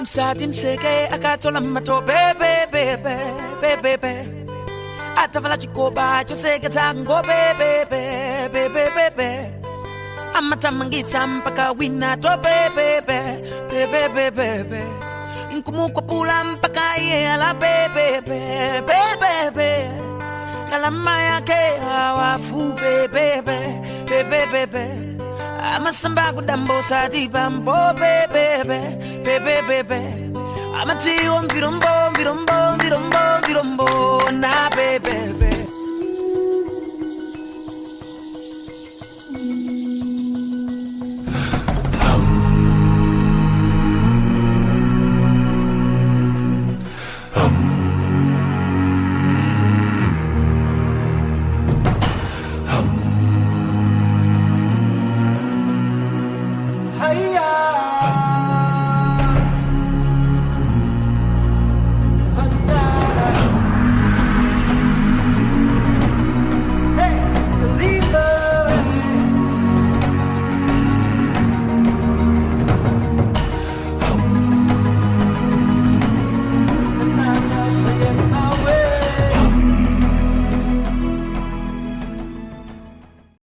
Msati mseke akatola matope bebe atavala chikoba choseke tango bebe amatamangitsa mpaka wina to bebe nkumukwapula mpaka yela bebe kalama yake hawafu bebe amasamba kudambosa tipambo bebe amatiyo mbirombo na bebe. Hiya.